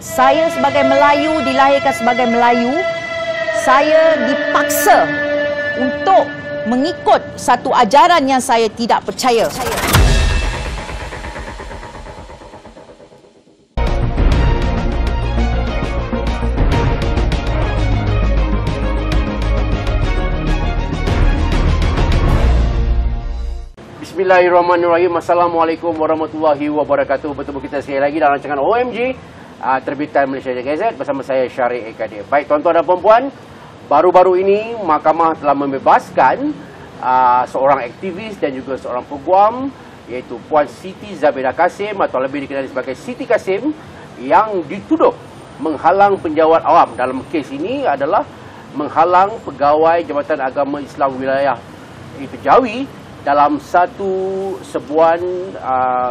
Saya sebagai Melayu, dilahirkan sebagai Melayu, saya dipaksa untuk mengikut satu ajaran yang saya tidak percaya. Bismillahirrahmanirrahim. Assalamualaikum warahmatullahi wabarakatuh. Bertemu kita sekali lagi dalam rancangan OMG terbitan Malaysia Gazette bersama saya Syarif Ekadir. Baik tuan-tuan dan puan-puan, baru-baru ini mahkamah telah membebaskan seorang aktivis dan juga seorang peguam, iaitu Puan Siti Zabidah Kasim atau lebih dikenali sebagai Siti Kasim, yang dituduh menghalang penjawat awam. Dalam kes ini adalah menghalang pegawai Jabatan Agama Islam Wilayah itu Jawi dalam sebuah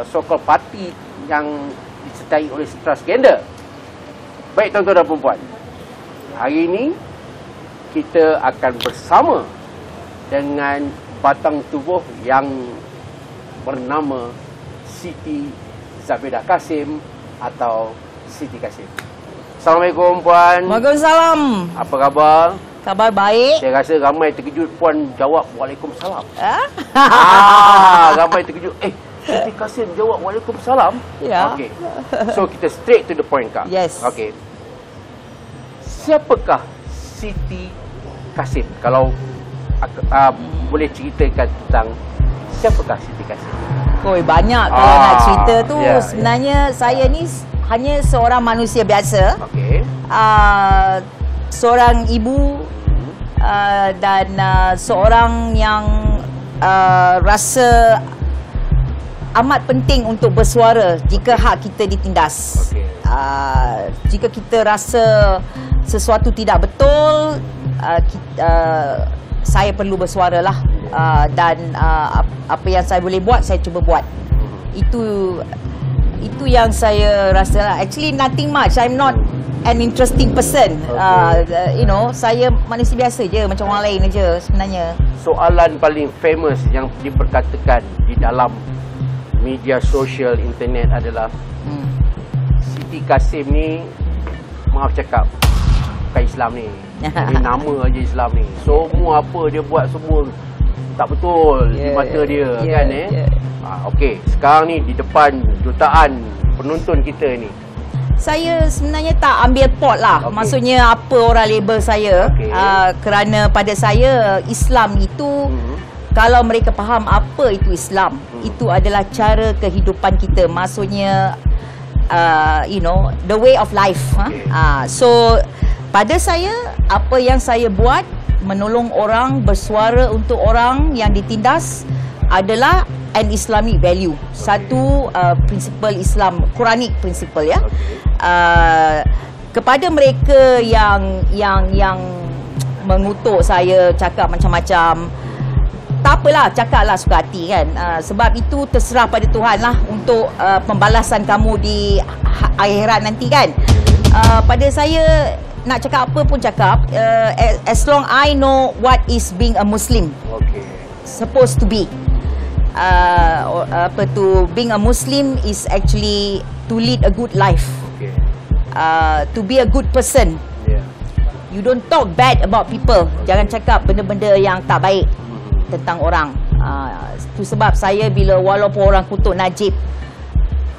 so-called parti yang disertai oleh transgender. Baik tuan-tuan dan puan-puan, hari ini kita akan bersama dengan batang tubuh yang bernama Siti Zabidah Kasim atau Siti Kasim. Assalamualaikum puan. Waalaikumsalam. Apa khabar? Khabar baik. Saya rasa ramai terkejut puan jawab Waalaikumsalam. Ramai terkejut. Siti Kasim jawab Waalaikumsalam. Ya. Okey. So kita straight to the point kah? Yes. Okey. Siapakah Siti Kasim? Kalau boleh ceritakan tentang siapakah Siti Kasim? Banyak kalau nak cerita tu. Sebenarnya saya ni hanya seorang manusia biasa. Okey. Seorang ibu dan seorang yang rasa amat penting untuk bersuara jika hak kita ditindas. Okay. Jika kita rasa sesuatu tidak betul, saya perlu bersuara lah. Dan apa yang saya boleh buat, saya cuba buat. Itu yang saya rasa. Actually nothing much. I'm not an interesting person. Saya manusia biasa je, macam orang lain je sebenarnya. Soalan paling famous yang diperkatakan di dalam media sosial internet adalah Siti Kasim ni, maaf cakap, bukan Islam ni. Dia nama aja Islam ni. Semua apa dia buat semua tak betul di mata dia, kan Okey, sekarang ni di depan jutaan penonton kita ni, saya sebenarnya tak ambil pot lah. Maksudnya apa orang label saya. Kerana pada saya Islam itu, kalau mereka faham apa itu Islam, itu adalah cara kehidupan kita. Maksudnya the way of life. So pada saya, apa yang saya buat, menolong orang, bersuara untuk orang yang ditindas, adalah an Islamic value. Satu prinsipal Islam, Quranic principle ya. Kepada mereka yang mengutuk saya, cakap macam-macam, tak apalah, cakaplah suka hati kan. Sebab itu terserah pada Tuhan lah untuk pembalasan kamu di akhirat nanti kan. Pada saya, nak cakap apa pun cakap, as long I know what is being a Muslim supposed to be. Being a Muslim is actually to lead a good life, to be a good person. You don't talk bad about people. Jangan cakap benda-benda yang tak baik tentang orang. Itu sebab saya walaupun orang kutuk Najib,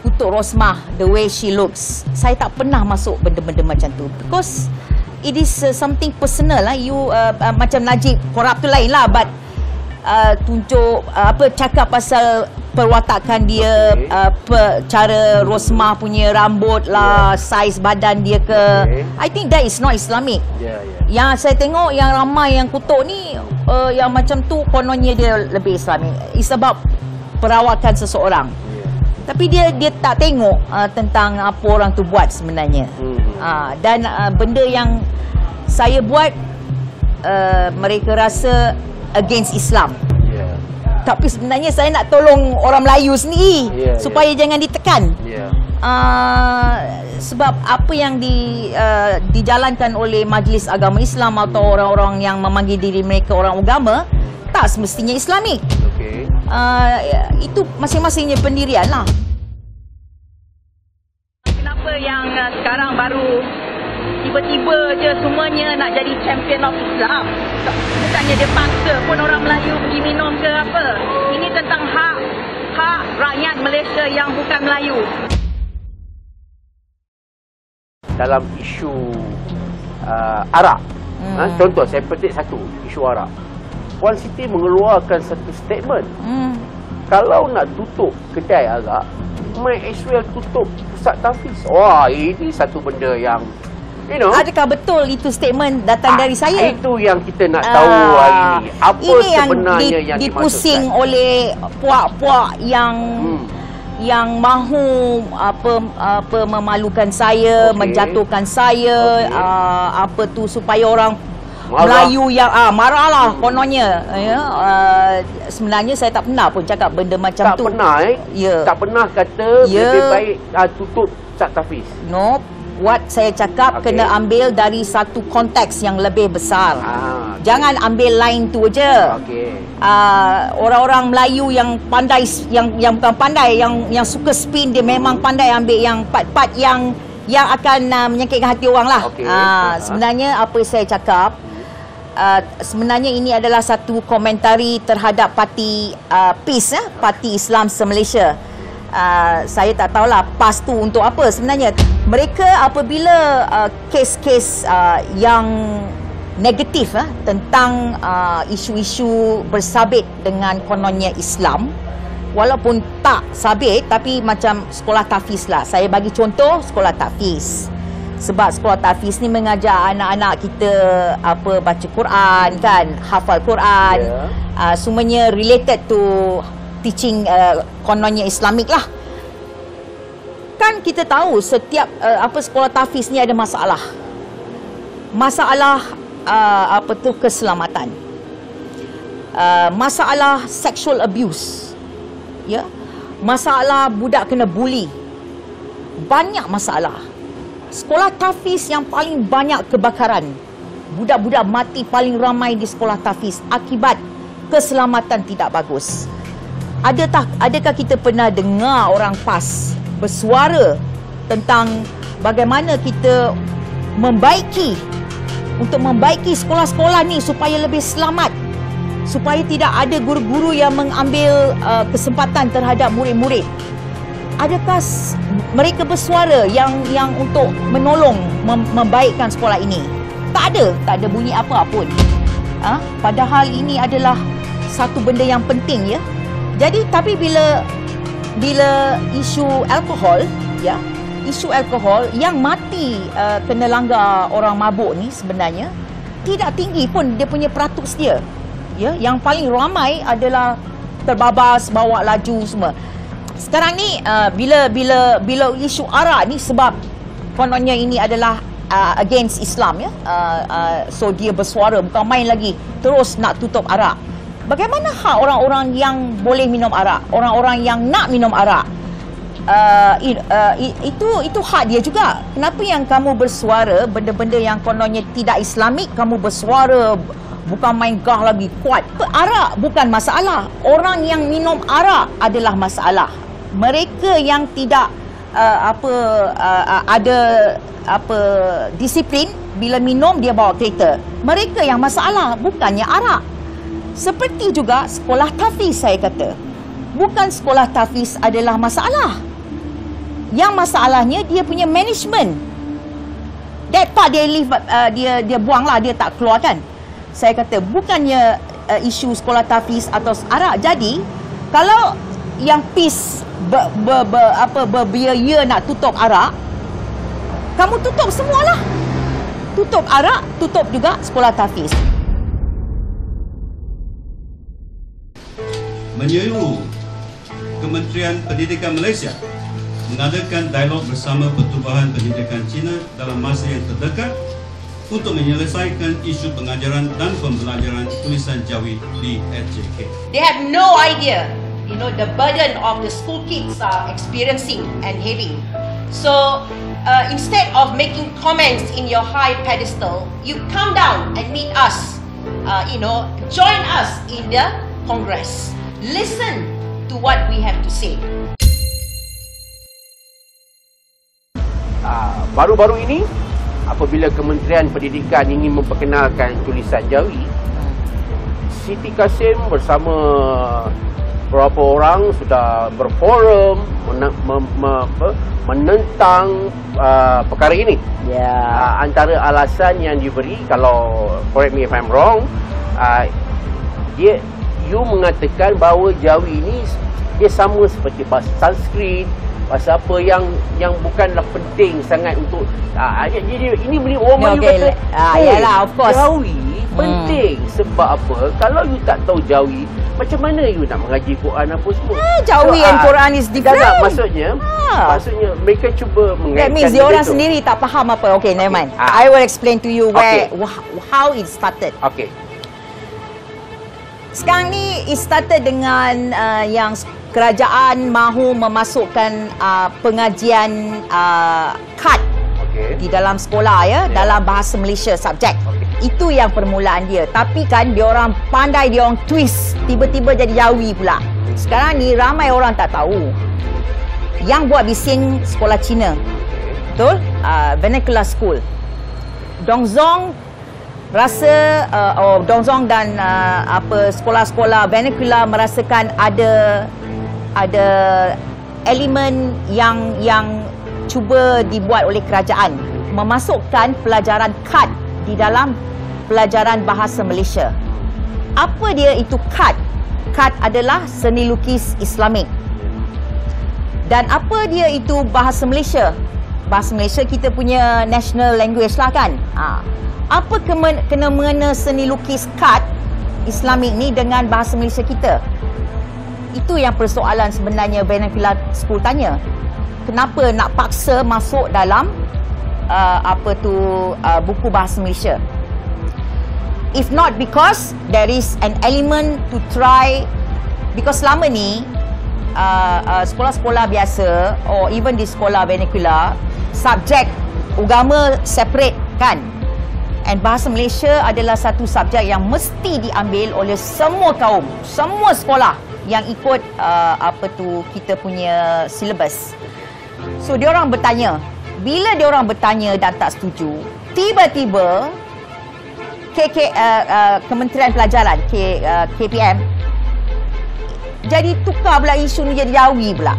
kutuk Rosmah, the way she looks, saya tak pernah masuk benda-benda macam tu, because it is something personal lah. You macam Najib korap tu lain lah, but tunjuk cakap pasal perwatakan dia, cara Rosmah punya rambut lah, saiz badan dia ke, I think that is not Islamic. Yang saya tengok yang ramai yang kutuk ni, yang macam tu kononnya dia lebih Islamic. It's about perawakan seseorang. Tapi dia tak tengok tentang apa orang tu buat sebenarnya. Dan benda yang saya buat, mereka rasa against Islam. Tapi sebenarnya saya nak tolong orang Melayu sendiri, supaya jangan ditekan. Sebab apa yang dijalankan oleh Majlis Agama Islam atau orang-orang yang memanggil diri mereka orang agama, tak semestinya Islamik. Itu masing-masingnya pendirian lah. Kenapa yang sekarang baru tiba-tiba je semuanya nak jadi champion of Islam. Bukannya dia paksa pun orang Melayu pergi minum ke apa. Ini tentang hak rakyat Malaysia yang bukan Melayu. Dalam isu arak, contoh saya petik satu isu arak. Puan Siti mengeluarkan satu statement. Kalau nak tutup kedai arak, might as well tutup pusat tahfiz. Wah, ini satu benda yang adakah betul itu statement datang dari saya? Itu yang kita nak tahu hari ini. Apa ini sebenarnya yang dipusing dimaksudkan oleh puak-puak yang mahu memalukan saya, menjatuhkan saya, supaya orang Melayu yang marahlah kononnya. Sebenarnya saya tak pernah pun cakap benda macam tu. Tak pernah tak pernah kata lebih baik tutup pusat tahfiz. No. What saya cakap kena ambil dari satu konteks yang lebih besar. Jangan ambil line tu je. Orang-orang Melayu yang pandai, yang bukan pandai, yang suka spin, dia memang pandai ambil yang part-part yang akan menyakitkan hati orang lah. Sebenarnya apa saya cakap, sebenarnya ini adalah satu komentari terhadap parti PIS, Parti Islam Se-Malaysia. Saya tak tahulah PAS tu untuk apa sebenarnya. Mereka apabila kes-kes yang negatif tentang isu-isu bersabit dengan kononnya Islam, walaupun tak sabit tapi macam sekolah tahfiz lah. Saya bagi contoh sekolah tahfiz. Sebab sekolah tahfiz ni mengajar anak-anak kita baca Quran kan, hafal Quran. Semuanya related to teaching kononnya Islamik lah. Kan kita tahu setiap sekolah tahfiz ni ada masalah. Masalah keselamatan. Masalah sexual abuse. Masalah budak kena bully. Banyak masalah. Sekolah tahfiz yang paling banyak kebakaran. Budak-budak mati paling ramai di sekolah tahfiz akibat keselamatan tidak bagus. Adakah kita pernah dengar orang PAS bersuara tentang bagaimana kita membaiki sekolah-sekolah ni supaya lebih selamat, supaya tidak ada guru-guru yang mengambil kesempatan terhadap murid-murid? Adakah mereka bersuara yang untuk menolong membaikkan sekolah ini? Tak ada bunyi apa pun. Padahal ini adalah satu benda yang penting, ya. Jadi tapi bila isu alkohol, isu alkohol yang mati kena langgar orang mabuk ni sebenarnya tidak tinggi pun dia punya peratus dia. Yang paling ramai adalah terbabas, bawa laju semua. Sekarang ni bila isu arak ni, sebab kononnya ini adalah against Islam, so dia bersuara, bukan main lagi, terus nak tutup arak. Bagaimana hak orang-orang yang boleh minum arak, orang-orang yang nak minum arak? Itu hak dia juga. Kenapa yang kamu bersuara benda-benda yang kononnya tidak Islamik, kamu bersuara bukan main gah lagi, kuat. Arak bukan masalah. Orang yang minum arak adalah masalah. Mereka yang tidak ada disiplin, bila minum dia bawa kereta. Mereka yang masalah, bukannya arak. Seperti juga sekolah tahfiz, saya kata. Bukan sekolah tahfiz adalah masalah. Yang masalahnya dia punya management. That part dia buanglah, dia tak keluarkan. Saya kata bukannya isu sekolah tahfiz atau arak. Jadi kalau yang PIS berbiaya nak tutup arak, kamu tutup semualah. Tutup arak, tutup juga sekolah tahfiz. Menyeru Kementerian Pendidikan Malaysia mengadakan dialog bersama Pertubuhan Pendidikan Cina dalam masa yang terdekat untuk menyelesaikan isu pengajaran dan pembelajaran tulisan Jawi di RJK. They have no idea, the burden of the school kids are experiencing and having. So instead of making comments in your high pedestal, you come down and meet us. Join us in the Congress. Listen to what we have to say. baru-baru ini apabila Kementerian Pendidikan ingin memperkenalkan tulisan Jawi, Siti Kasim bersama beberapa orang sudah berforum menentang perkara ini. Antara alasan yang diberi, kalau correct me if I'm wrong, you mengatakan bahawa Jawi ini dia sama seperti bahasa Sanskrit, bahasa apa yang bukanlah penting sangat untuk ini beli orang Melayu kata yalah, of course, Jawi penting. Sebab apa? Kalau you tak tahu Jawi, macam mana you nak mengaji Quran apa semua? Jawi and Quran is different. Maksudnya mereka cuba mengaitkan. That means dia orang sendiri tak faham apa. Okay, never mind. I will explain to you how it started. Okay. Sekarang ni it started dengan yang kerajaan mahu memasukkan pengajian kad di dalam sekolah dalam bahasa Malaysia subjek. Itu yang permulaan dia. Tapi kan dia orang pandai, dia orang twist, tiba-tiba jadi Jawi pula. Sekarang ni ramai orang tak tahu. Yang buat bising sekolah Cina. Betul? Vernacular School. Dongzong rasa Dongzong dan sekolah-sekolah vernacular merasakan ada elemen yang cuba dibuat oleh kerajaan memasukkan pelajaran kad di dalam pelajaran bahasa Malaysia. Apa dia itu kad? Kad adalah seni lukis Islamik. Dan apa dia itu bahasa Malaysia? Bahasa Malaysia kita punya national language lah kan. Apa kena-mengena seni lukis kad Islamik ni dengan bahasa Malaysia kita? Itu yang persoalan sebenarnya Vernacular School tanya. Kenapa nak paksa masuk dalam buku bahasa Malaysia? If not because there is an element to try, because selama ni sekolah-sekolah biasa or even di sekolah vernacular, subjek agama separate kan, and bahasa Malaysia adalah satu subjek yang mesti diambil oleh semua kaum, semua sekolah yang ikut kita punya syllabus. So dia orang bertanya, bila dia orang bertanya dan tak setuju, tiba-tiba Kementerian Pelajaran KPM jadi tukar pula isu ni jadi Jawi pula.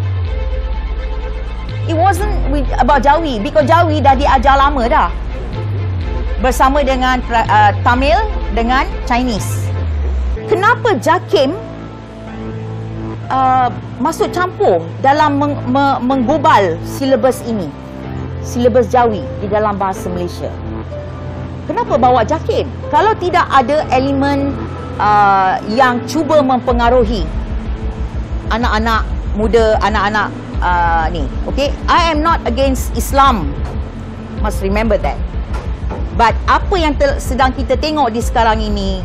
It wasn't about Jawi, because Jawi dah diajar lama dah bersama dengan Tamil dengan Chinese. Kenapa JAKIM masuk campur dalam menggubal silibus ini, silibus Jawi di dalam bahasa Malaysia? Kenapa bawa JAKIM? Kalau tidak ada elemen yang cuba mempengaruhi anak-anak muda, anak-anak ni, okay? I am not against Islam, must remember that. But apa yang sedang kita tengok di sekarang ini,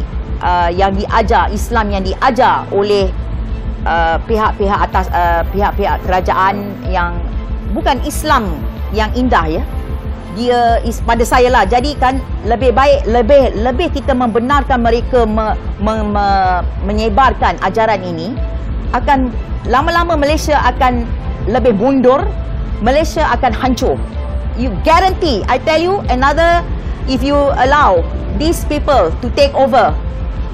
yang diajar, Islam yang diajar oleh pihak-pihak atas, pihak-pihak kerajaan yang bukan Islam yang indah ya. Dia pada saya lah, jadi kan lebih baik, lebih kita membenarkan mereka menyebarkan ajaran ini, akan lama-lama Malaysia akan lebih mundur, Malaysia akan hancur. You guarantee, I tell you, if you allow these people to take over,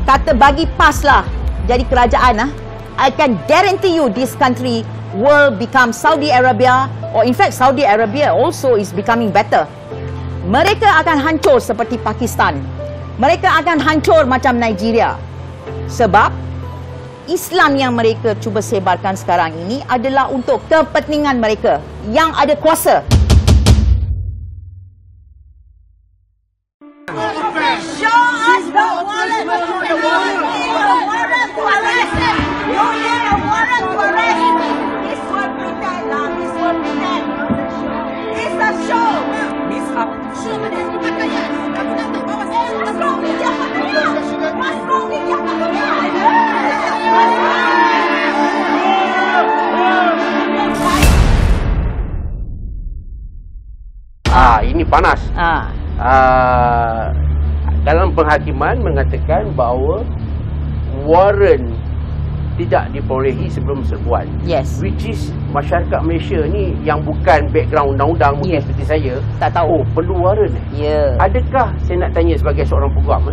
kata bagi pas lah jadi kerajaan, I can guarantee you this country will become Saudi Arabia, or in fact Saudi Arabia also is becoming better. Mereka akan hancur seperti Pakistan. Mereka akan hancur macam Nigeria. Sebab Islam yang mereka cuba sebarkan sekarang ini adalah untuk kepentingan mereka yang ada kuasa. Show us the warrant. You need a warrant to arrest him. You need a warrant to arrest him. This will pretend, this will pretend. It's a show. Miss up. What's wrong with your family? What's wrong with your family? Ini panas. Dalam penghakiman mengatakan bahawa warrant tidak diperolehi sebelum serbuan. Yes. Which is masyarakat Malaysia ni yang bukan background undang-undang mungkin seperti saya, tak tahu. Oh, perlu waran. Adakah, saya nak tanya sebagai seorang peguam,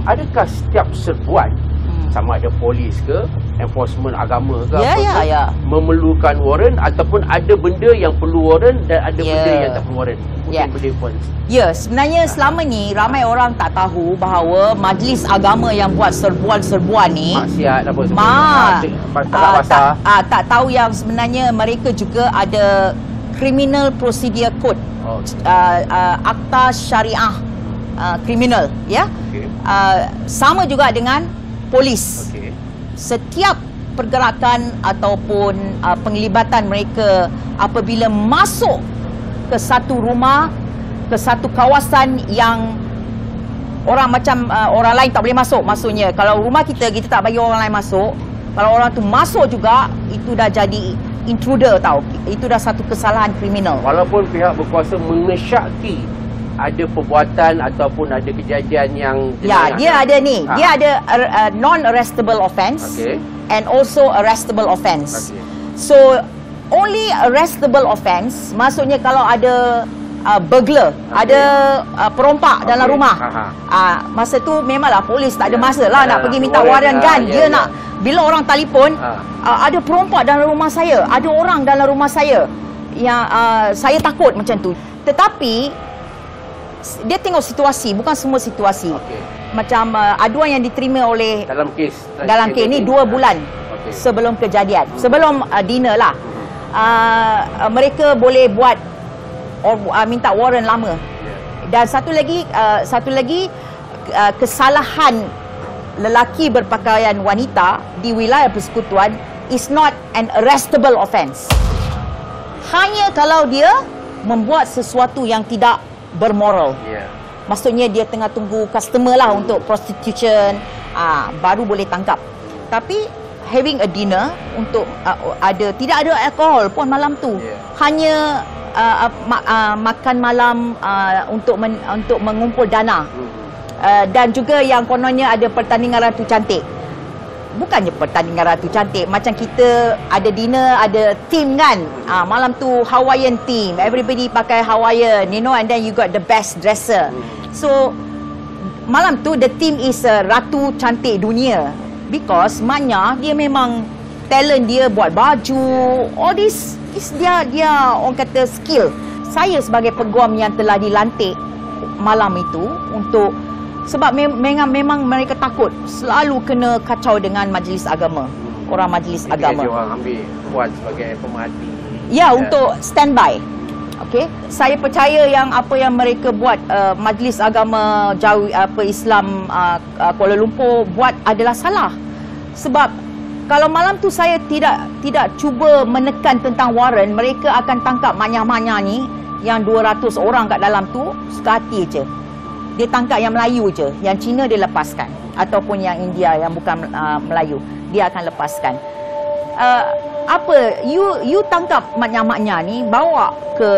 adakah setiap serbuan sama ada polis ke, enforcement agama ke, memerlukan waran ataupun ada benda yang perlu waran dan ada benda yang tak perlu waran? Mungkin boleh pun. Sebenarnya selama ni ramai orang tak tahu bahawa majlis agama yang buat serbuan-serbuan ni maksiat apa semua. Tak tahu yang sebenarnya mereka juga ada Criminal Procedure Code. Akta Syariah Kriminal, sama juga dengan polis. Setiap pergerakan ataupun penglibatan mereka apabila masuk ke satu rumah, ke satu kawasan yang orang macam orang lain tak boleh masuk. Maksudnya kalau rumah kita tak bagi orang lain masuk, kalau orang tu masuk juga, itu dah jadi intruder tau. Itu dah satu kesalahan kriminal. Walaupun pihak berkuasa mengesyaki ada perbuatan ataupun ada kejadian yang dia ada ni. Dia ada non-arrestable offence and also arrestable offence. So only arrestable offence maksudnya kalau ada burglar, ada perompak dalam rumah. Masa tu memanglah polis tak ada masa lah nak pergi minta waran kan. Dia nak bila orang telefon, ada perompak dalam rumah saya, ada orang dalam rumah saya yang saya takut macam tu. Tetapi dia tengok situasi, bukan semua situasi. Macam aduan yang diterima oleh dalam kes ni 2 bulan sebelum kejadian, sebelum dinner lah. Mereka boleh buat minta waran lama. Dan satu lagi kesalahan lelaki berpakaian wanita di wilayah persekutuan is not an arrestable offence. Hanya kalau dia membuat sesuatu yang tidak bermoral. Maksudnya dia tengah tunggu customer lah untuk prostitution, baru boleh tangkap. Tapi having a dinner untuk tidak ada alkohol pun malam tu. Hanya makan malam untuk mengumpul dana. Dan juga yang kononnya ada pertandingan Ratu Cantik. Bukannya pertandingan Ratu Cantik, macam kita ada dinner, ada team kan. Malam tu Hawaiian team, everybody pakai Hawaiian, and then you got the best dresser. So malam tu the team is Ratu Cantik Dunia, because maknya dia memang talent dia buat baju, all this is dia orang kata skill. Saya sebagai peguam yang telah dilantik malam itu untuk sebab memang mereka takut selalu kena kacau dengan majlis agama, orang majlis agama. Dia orang ambil puan sebagai pemerhati. Untuk standby. Saya percaya yang apa yang mereka buat majlis agama Islam Kuala Lumpur buat adalah salah. Sebab kalau malam tu saya tidak cuba menekan tentang waran, mereka akan tangkap manya-manya ni yang 200 orang kat dalam tu suka hati je. Dia tangkap yang Melayu je, yang Cina dia lepaskan, ataupun yang India yang bukan Melayu dia akan lepaskan. You tangkap maknya-maknya ni, bawa ke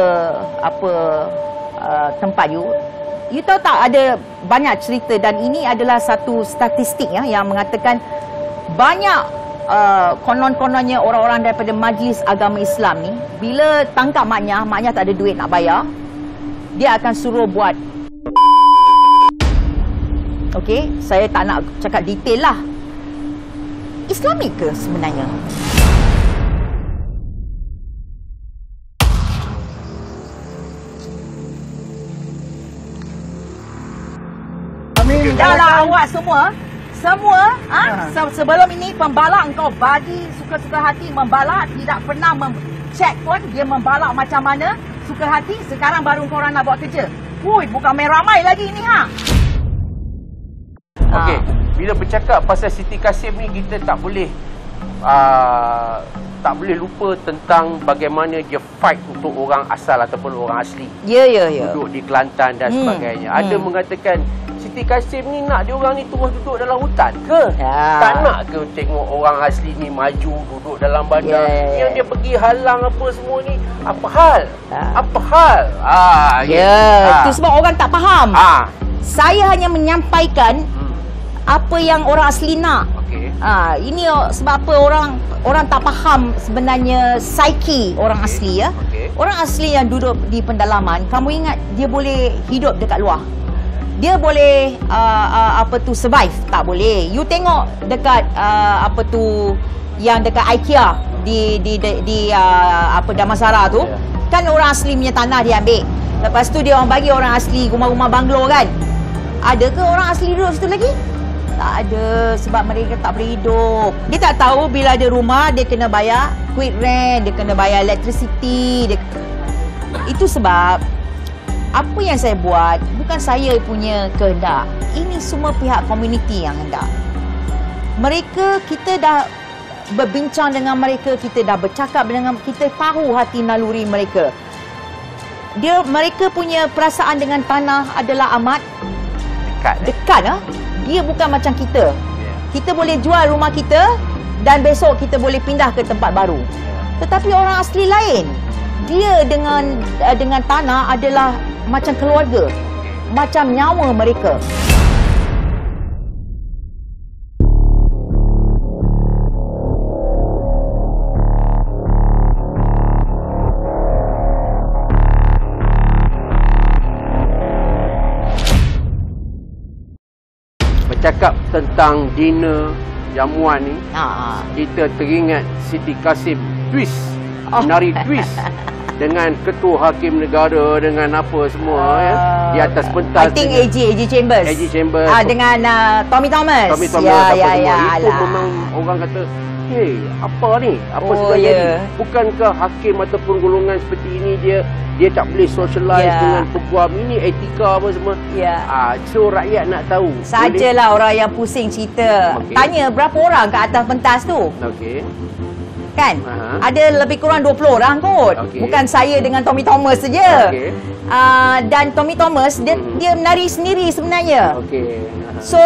tempat you tahu tak, ada banyak cerita dan ini adalah satu statistik yang mengatakan banyak konon-kononnya orang-orang daripada majlis agama Islam ni bila tangkap maknya tak ada duit nak bayar, dia akan suruh buat. Saya tak nak cakap detail lah. Islamik ke sebenarnya? Dahlah awak semua sebelum ini pembalak engkau bagi suka-suka hati membalak, tidak pernah check pun dia membalak macam mana suka hati. Sekarang baru korang nak buat kerja. Bukan main ramai lagi ni bila bercakap pasal Siti Kasim ni, kita tak boleh lupa tentang bagaimana dia fight untuk orang asal ataupun orang asli. Duduk di Kelantan dan sebagainya. Ada mengatakan Siti Kasim ni nak dia orang ni terus duduk dalam hutan ke? Tak nak ke tengok orang asli ni maju duduk dalam bandar? Yang dia pergi halang apa semua ni, apa hal? Itu sebab orang tak faham. Saya hanya menyampaikan apa yang orang asli nak. Ini sebab apa orang tak faham sebenarnya psyche orang asli ya. Orang asli yang duduk di pendalaman, kamu ingat dia boleh hidup dekat luar. Dia boleh survive, tak boleh. You tengok dekat yang dekat IKEA di Damansara tu, kan orang asli punya tanah dia ambil. Lepas tu dia orang bagi orang asli rumah-rumah banglo kan. Ada ke orang asli duduk situ lagi? Tak ada, sebab mereka tak boleh hidup. Dia tak tahu bila ada rumah dia kena bayar quit rent, dia kena bayar electricity. Itu sebab apa yang saya buat bukan saya punya kehendak. Ini semua pihak komuniti yang hendak. Kita dah berbincang dengan mereka, kita dah bercakap dengan, kita tahu hati naluri mereka. Mereka punya perasaan dengan tanah adalah amat dekat. Dia bukan macam kita. Kita boleh jual rumah kita dan besok kita boleh pindah ke tempat baru. Tetapi orang asli lain. Dia dengan tanah adalah macam keluarga, macam nyawa mereka. Bercakap tentang dinner jamuan ni, kita teringat Siti Kasim twist, menari twist dengan ketua hakim negara, dengan apa semua di atas pentas. I think AG Chambers. Dengan Tommy Thomas. Itu memang orang kata, hey, apa ni? Apa sebenarnya? Bukankah hakim ataupun golongan seperti ini dia tak boleh socialize dengan peguam? Ini etika apa semua. So rakyat nak tahu. Sajalah orang yang pusing cerita. Tanya berapa orang kat atas pentas tu. Kan? Ada lebih kurang 20 orang kot. Bukan saya dengan Tommy Thomas saja. Dan Tommy Thomas dia menari sendiri sebenarnya. So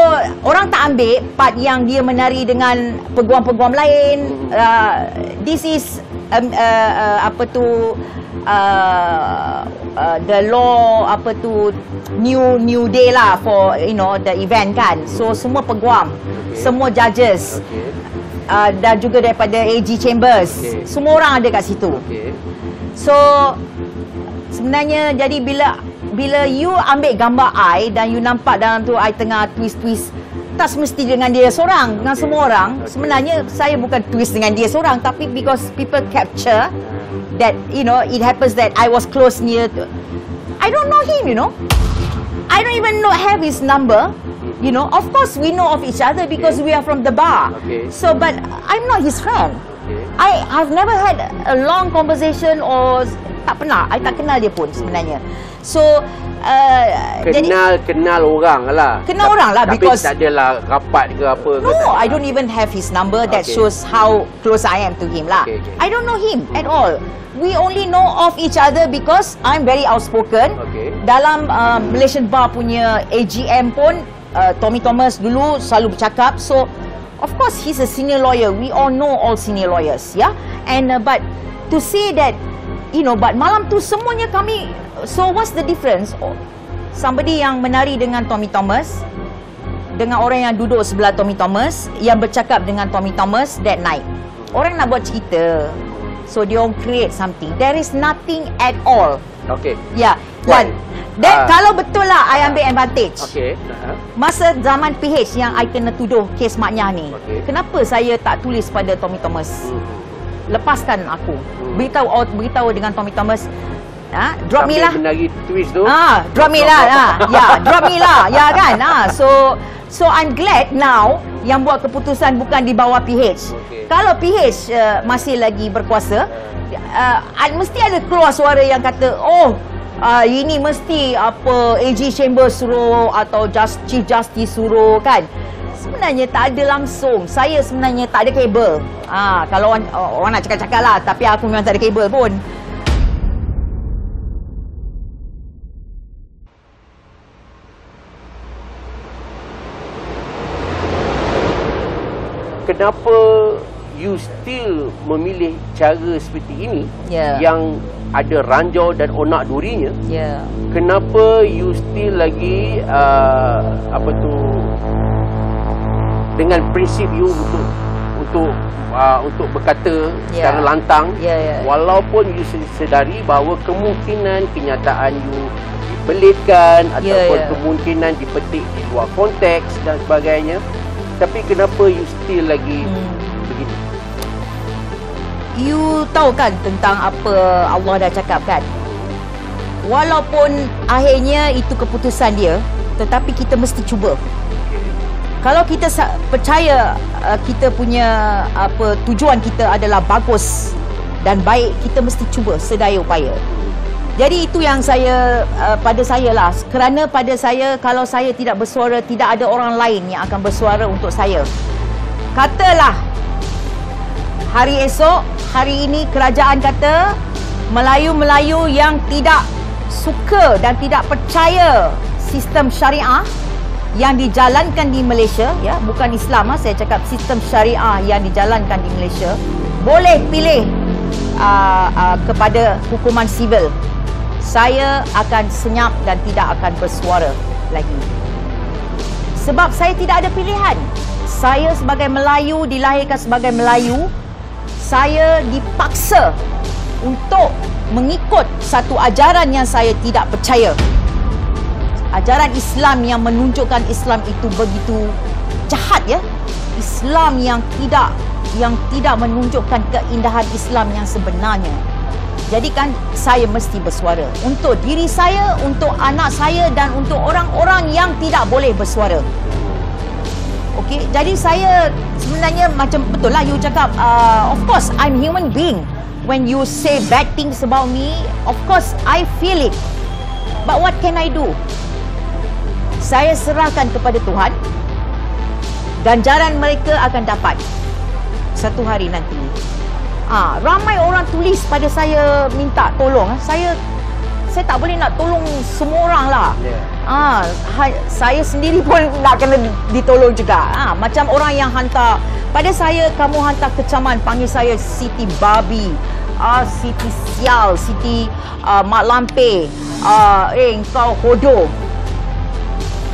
orang tak ambil part yang dia menari dengan peguam-peguam lain. This is the law new day lah for the event kan. So semua peguam, semua judges. Dan juga daripada AG Chambers. Semua orang ada kat situ. So sebenarnya jadi bila you ambil gambar I dan you nampak dalam tu I tengah twist-twist, tak semesti dengan dia seorang, dengan semua orang. Sebenarnya saya bukan twist dengan dia seorang, tapi because people capture that it happens that I was close near to, I don't know him, I don't even have his number. Of course we know of each other because we are from the bar. So but I'm not his friend. I've never had a long conversation or tak pernah. I tak kenal dia pun sebenarnya. So kenal orang lah. Kenal orang lah, because tapi tak adalah rapat ke apa. No, I don't even have his number. That shows how close I am to him lah. I don't know him at all. We only know of each other because I'm very outspoken. Dalam Malaysian Bar punya AGM pun Tommy Thomas dulu selalu bercakap. So of course he's a senior lawyer. We all know all senior lawyers, and but to say that but malam tu semuanya kami. So what's the difference? Somebody yang menari dengan Tommy Thomas dengan orang yang duduk sebelah Tommy Thomas yang bercakap dengan Tommy Thomas that night. Orang nak buat cerita. So dia orang create something. There is nothing at all. Dan kalau betul lah I ambil advantage. Masa zaman PH yang I kena tuduh kes Mak Nyah ni, kenapa saya tak tulis pada Tommy Thomas? Lepaskan aku. Beritahu dengan Tommy Thomas, drop me lah. Menari twist tu. Drop me lah. Drop me lah. kan. So I'm glad now yang buat keputusan bukan di bawah PH. Kalau PH masih lagi berkuasa, mesti ada keluar suara yang kata, ini mesti AG Chambers suruh atau Chief Justice suruh kan. Sebenarnya tak ada langsung. Saya sebenarnya tak ada kabel. Kalau orang nak cakap-cakap lah, tapi aku memang tak ada kabel pun. Kenapa you still memilih cara seperti ini yang ada ranjau dan onak durinya? Kenapa you still lagi dengan prinsip you untuk berkata secara lantang, walaupun you sedari bahawa kemungkinan kenyataan you dibelitkan ataupun kemungkinan dipetik di luar konteks dan sebagainya, tapi kenapa you still lagi begini? You tahu kan tentang apa Allah dah cakap kan? Walaupun akhirnya itu keputusan dia, tetapi kita mesti cuba. Kalau kita percaya kita punya tujuan kita adalah bagus dan baik, kita mesti cuba sedaya upaya. Jadi itu yang pada saya lah. Kerana pada saya, kalau saya tidak bersuara, tidak ada orang lain yang akan bersuara untuk saya. Katalah hari esok, hari ini kerajaan kata Melayu-Melayu yang tidak suka dan tidak percaya sistem syariah yang dijalankan di Malaysia, ya, bukan Islam, saya cakap sistem syariah yang dijalankan di Malaysia, boleh pilih kepada hukuman sivil. Saya akan senyap dan tidak akan bersuara lagi. Sebab saya tidak ada pilihan. Saya sebagai Melayu, dilahirkan sebagai Melayu, saya dipaksa untuk mengikut satu ajaran yang saya tidak percaya. Ajaran Islam yang menunjukkan Islam itu begitu jahat, ya. Islam yang tidak menunjukkan keindahan Islam yang sebenarnya. Jadi kan saya mesti bersuara untuk diri saya, untuk anak saya dan untuk orang-orang yang tidak boleh bersuara. Okey, jadi saya sebenarnya macam betul lah you cakap, of course I'm human being. When you say bad things about me, of course I feel it. But what can I do? Saya serahkan kepada Tuhan. Ganjaran mereka akan dapat satu hari nanti. Ramai orang tulis pada saya minta tolong. Saya tak boleh nak tolong semua orang lah. Saya sendiri pun nak kena ditolong juga. Macam orang yang hantar pada saya, kamu hantar kecaman, panggil saya Siti Babi, Siti Sial, Siti Mak Lampir, kau hodoh.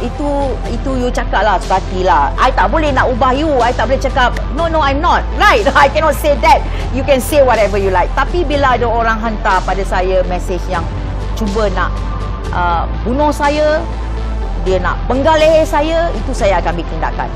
Itu you cakap lah sepati lah. I tak boleh nak ubah you. I tak boleh cakap no I'm not. Right? I cannot say that. You can say whatever you like. Tapi bila ada orang hantar pada saya mesej yang cuba nak bunuh saya, dia nak penggal leher saya, itu saya akan ambil tindakan.